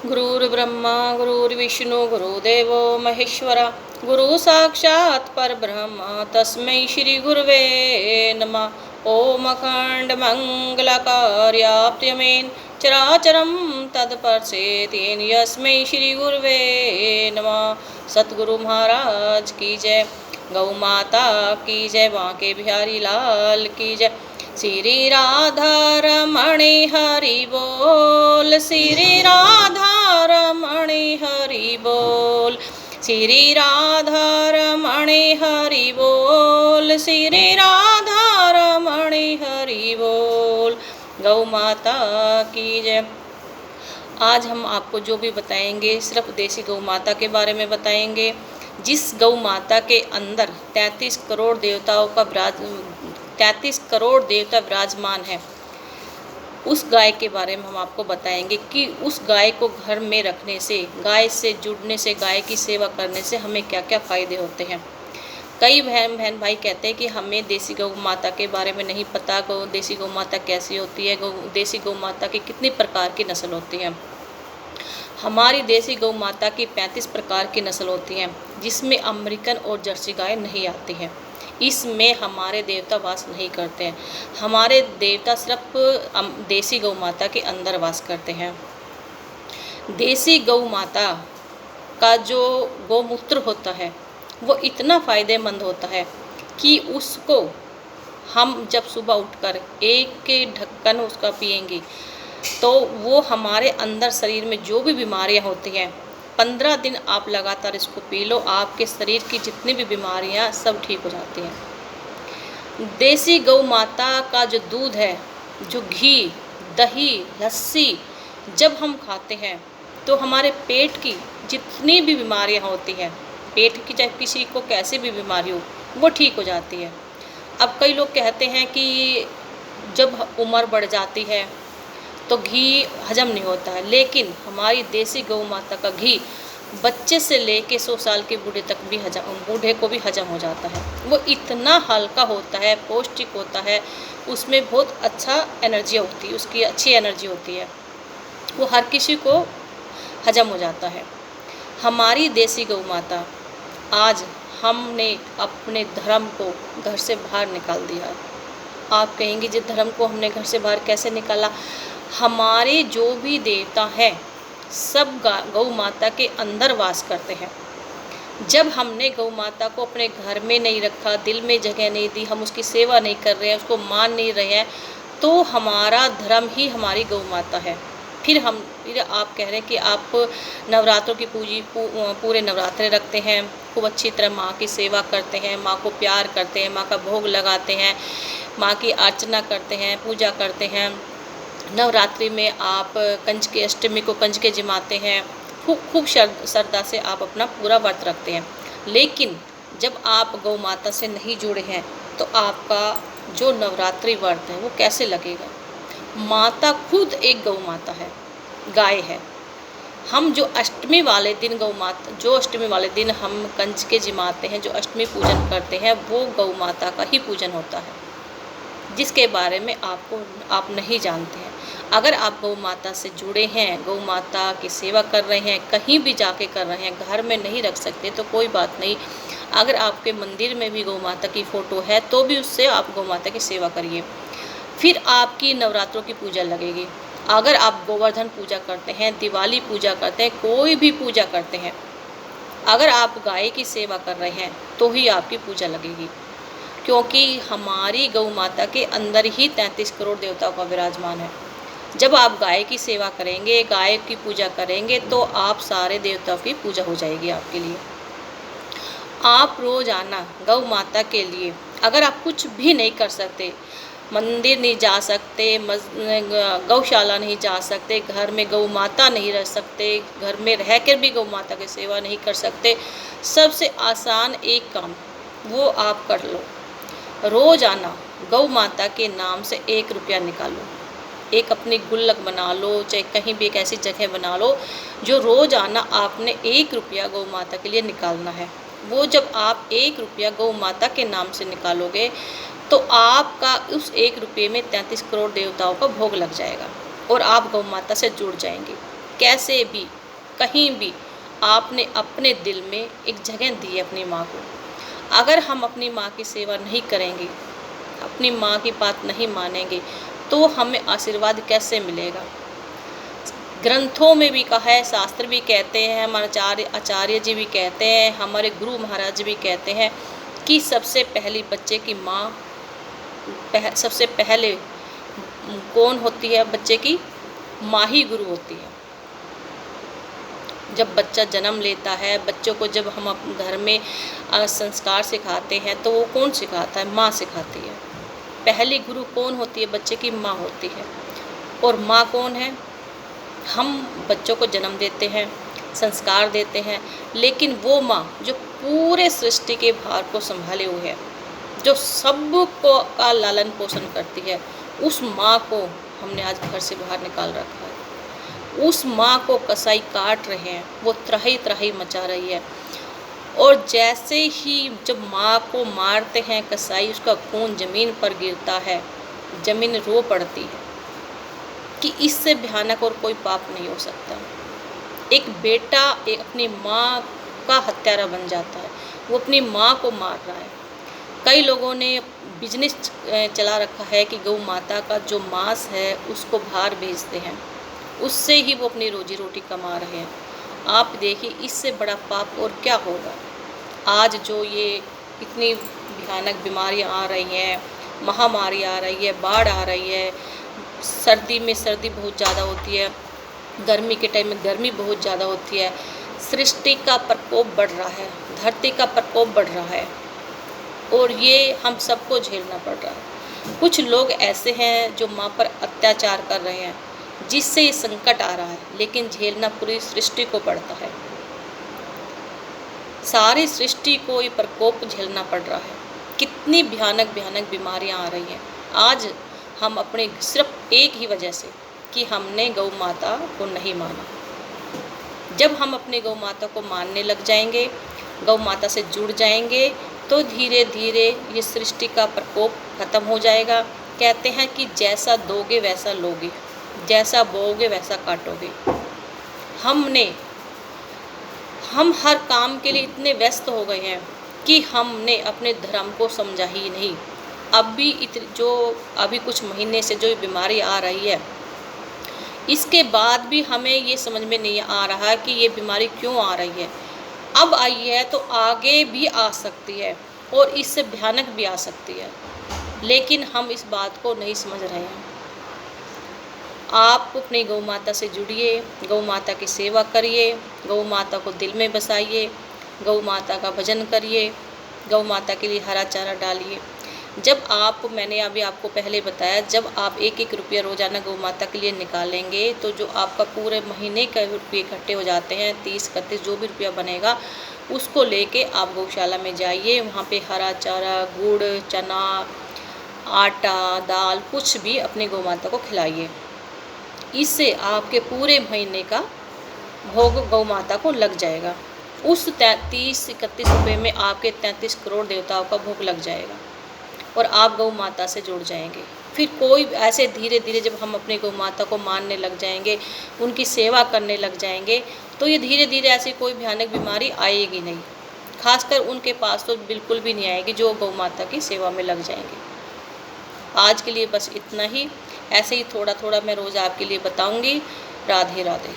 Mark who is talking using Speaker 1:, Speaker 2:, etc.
Speaker 1: गुरुर्ब्रह्मा गुरुर्विष्णु गुरुदेवो महेश्वरा गुरु साक्षात् परब्रह्म तस्मै श्री गुरुवे नमः। ओम अखंड मंगलकार्याप्त्यमेन चराचरं तत्परसेतेन यस्मै श्री गुरुवे नमः। सतगुरु महाराज की जय, गौ माता की जय, बांके बिहारी लाल की जय। श्री राधा रमणी हरि बोल, श्री राधा रमणी हरि बोल, श्री राधा रमणी हरि बोल, श्री राधा रमणी हरि बोल। गौ माता की जय। आज हम आपको जो भी बताएंगे सिर्फ देसी गौ माता के बारे में बताएंगे, जिस गौ माता के अंदर 33 करोड़ देवता विराजमान है। उस गाय के बारे में हम आपको बताएंगे कि उस गाय को घर में रखने से, गाय से जुड़ने से, गाय की सेवा करने से हमें क्या क्या फ़ायदे होते हैं। कई बहन भाई कहते हैं कि हमें देसी गौ माता के बारे में नहीं पता, देसी गौ माता कैसी होती है, देसी गौ माता की कितनी प्रकार की नस्ल होती है। हमारी देसी गौ माता की 35 प्रकार की नस्ल होती हैं, जिसमें अमेरिकन और जर्सी गाय नहीं आती हैं। इसमें हमारे देवता वास नहीं करते हैं। हमारे देवता सिर्फ देसी गौ माता के अंदर वास करते हैं। देसी गौ माता का जो गौमूत्र होता है वो इतना फ़ायदेमंद होता है कि उसको हम जब सुबह उठकर एक ढक्कन उसका पिएंगे तो वो हमारे अंदर शरीर में जो भी बीमारियां होती हैं, 15 दिन आप लगातार इसको पी लो, आपके शरीर की जितनी भी बीमारियां सब ठीक हो जाती हैं। देसी गौ माता का जो दूध है, जो घी, दही, लस्सी जब हम खाते हैं तो हमारे पेट की जितनी भी बीमारियां होती हैं, पेट की चाहे किसी को कैसी भी बीमारी हो, वो ठीक हो जाती है। अब कई लोग कहते हैं कि जब उम्र बढ़ जाती है तो घी हजम नहीं होता है, लेकिन हमारी देसी गौ माता का घी बच्चे से लेके 100 साल के बूढ़े को भी हजम हो जाता है। वो इतना हल्का होता है, पौष्टिक होता है, उसमें बहुत अच्छा एनर्जी होती है, उसकी अच्छी एनर्जी होती है, वो हर किसी को हजम हो जाता है। हमारी देसी गौ माता, आज हमने अपने धर्म को घर से बाहर निकाल दिया। आप कहेंगे जी धर्म को हमने घर से बाहर कैसे निकाला? हमारे जो भी देवता हैं सब गौ माता के अंदर वास करते हैं। जब हमने गौ माता को अपने घर में नहीं रखा, दिल में जगह नहीं दी, हम उसकी सेवा नहीं कर रहे हैं, उसको मान नहीं रहे हैं, तो हमारा धर्म ही हमारी गौ माता है। फिर आप कह रहे हैं कि आप नवरात्रों की पूरे नवरात्रे रखते हैं, खूब अच्छी तरह माँ की सेवा करते हैं, माँ को प्यार करते हैं, माँ का भोग लगाते हैं, माँ की अर्चना करते हैं, पूजा करते हैं। नवरात्रि में आप कंजके अष्टमी को कंजके जिमाते हैं, खूब श्रद्धा से आप अपना पूरा व्रत रखते हैं। लेकिन जब आप गौ माता से नहीं जुड़े हैं तो आपका जो नवरात्रि व्रत है वो कैसे लगेगा? माता खुद एक गौ माता है, गाय है। हम जो अष्टमी वाले दिन हम कंजके जिमाते हैं, जो अष्टमी पूजन करते हैं, वो गौ माता का ही पूजन होता है, जिसके बारे में आप नहीं जानते हैं। अगर आप गौ माता से जुड़े हैं, गौ माता की सेवा कर रहे हैं, कहीं भी जाके कर रहे हैं, घर में नहीं रख सकते तो कोई बात नहीं। अगर आपके मंदिर में भी गौ माता की फ़ोटो है तो भी उससे आप गौ माता की सेवा करिए, फिर आपकी नवरात्रों की पूजा लगेगी। अगर आप गोवर्धन पूजा करते हैं, दिवाली पूजा करते हैं, कोई भी पूजा करते हैं, अगर आप गाय की सेवा कर रहे हैं तो ही आपकी पूजा लगेगी, क्योंकि हमारी गौ माता के अंदर ही 33 करोड़ देवताओं का विराजमान है। जब आप गाय की सेवा करेंगे, गाय की पूजा करेंगे तो आप सारे देवताओं की पूजा हो जाएगी आपके लिए। आप रोज़ाना गौ माता के लिए, अगर आप कुछ भी नहीं कर सकते, मंदिर नहीं जा सकते, गौशाला नहीं जा सकते, घर में गौ माता नहीं रह सकते, घर में रहकर भी गौ माता की सेवा नहीं कर सकते, सबसे आसान एक काम वो आप कर लो। रोज़ाना गौ माता के नाम से 1 रुपया निकालो, एक अपनी गुल्लक बना लो, चाहे कहीं भी एक ऐसी जगह बना लो जो रोज़ाना आपने 1 रुपया गौ माता के लिए निकालना है। वो जब आप 1 रुपया गौ माता के नाम से निकालोगे तो आपका उस 1 रुपये में 33 करोड़ देवताओं का भोग लग जाएगा और आप गौ माता से जुड़ जाएंगे। कैसे भी, कहीं भी आपने अपने दिल में एक जगह दी है अपनी माँ को। अगर हम अपनी माँ की सेवा नहीं करेंगे, अपनी माँ की बात नहीं मानेंगे, तो हमें आशीर्वाद कैसे मिलेगा। ग्रंथों में भी कहा है, शास्त्र भी कहते हैं, हमारे आचार्य जी भी कहते हैं, हमारे गुरु महाराज भी कहते हैं कि सबसे पहली बच्चे की माँ सबसे पहले कौन होती है, बच्चे की माँ ही गुरु होती है। जब बच्चा जन्म लेता है, बच्चों को जब हम घर में संस्कार सिखाते हैं तो वो कौन सिखाता है, माँ सिखाती है। पहली गुरु कौन होती है, बच्चे की माँ होती है। और माँ कौन है, हम बच्चों को जन्म देते हैं, संस्कार देते हैं, लेकिन वो माँ जो पूरे सृष्टि के भार को संभाले हुए है, जो सब को का लालन पोषण करती है, उस माँ को हमने आज घर से बाहर निकाल रखा है। उस माँ को कसाई काट रहे हैं, वो त्राही त्राही मचा रही है। और जैसे ही जब माँ को मारते हैं कसाई, उसका खून ज़मीन पर गिरता है, ज़मीन रो पड़ती है कि इससे भयानक और कोई पाप नहीं हो सकता। एक बेटा अपनी माँ का हत्यारा बन जाता है, वो अपनी माँ को मार रहा है। कई लोगों ने बिजनेस चला रखा है कि गौ माता का जो मांस है उसको बाहर भेजते हैं, उससे ही वो अपनी रोजी रोटी कमा रहे हैं। आप देखिए, इससे बड़ा पाप और क्या होगा। आज जो ये इतनी भयानक बीमारियां आ रही हैं, महामारी आ रही है, बाढ़ आ रही है, सर्दी में सर्दी बहुत ज़्यादा होती है, गर्मी के टाइम में गर्मी बहुत ज़्यादा होती है, सृष्टि का प्रकोप बढ़ रहा है, धरती का प्रकोप बढ़ रहा है, और ये हम सबको झेलना पड़ रहा है। कुछ लोग ऐसे हैं जो माँ पर अत्याचार कर रहे हैं, जिससे ये संकट आ रहा है, लेकिन झेलना पूरी सृष्टि को पड़ता है। सारी सृष्टि को ये प्रकोप झेलना पड़ रहा है। कितनी भयानक भयानक बीमारियां आ रही हैं। आज हम अपने सिर्फ एक ही वजह से कि हमने गौ माता को नहीं माना। जब हम अपने गौ माता को मानने लग जाएंगे, गौ माता से जुड़ जाएंगे, तो धीरे धीरे ये सृष्टि का प्रकोप खत्म हो जाएगा। कहते हैं कि जैसा दोगे वैसा लोगे, जैसा बोओगे वैसा काटोगे। हम हर काम के लिए इतने व्यस्त हो गए हैं कि हमने अपने धर्म को समझा ही नहीं। अभी कुछ महीने से जो बीमारी आ रही है, इसके बाद भी हमें ये समझ में नहीं आ रहा कि ये बीमारी क्यों आ रही है। अब आई है तो आगे भी आ सकती है और इससे भयानक भी आ सकती है, लेकिन हम इस बात को नहीं समझ रहे हैं। आप अपनी गौ माता से जुड़िए, गौ माता की सेवा करिए, गौ माता को दिल में बसाइए, गौ माता का भजन करिए, गौ माता के लिए हरा चारा डालिए। मैंने अभी आपको पहले बताया, जब आप 1-1 रुपया रोज़ाना गौ माता के लिए निकालेंगे, तो जो आपका पूरे महीने के रुपये इकट्ठे हो जाते हैं, 30-31 जो भी रुपया बनेगा, उसको लेके आप गौशाला में जाइए। वहाँ पे हरा चारा, गुड़, चना, आटा, दाल, कुछ भी अपनी गौ माता को खिलाइए। इससे आपके पूरे महीने का भोग गौ माता को लग जाएगा। उस 30-31 रुपये में आपके 33 करोड़ देवताओं का भोग लग जाएगा और आप गौ माता से जुड़ जाएंगे। फिर कोई ऐसे धीरे धीरे जब हम अपनी गौ माता को मानने लग जाएंगे, उनकी सेवा करने लग जाएंगे, तो ये धीरे धीरे ऐसी कोई भयानक बीमारी आएगी नहीं। खासकर उनके पास तो बिल्कुल भी नहीं आएगी जो गौ माता की सेवा में लग जाएंगे। आज के लिए बस इतना ही। ऐसे ही थोड़ा थोड़ा मैं रोज़ आपके लिए बताऊंगी। राधे राधे।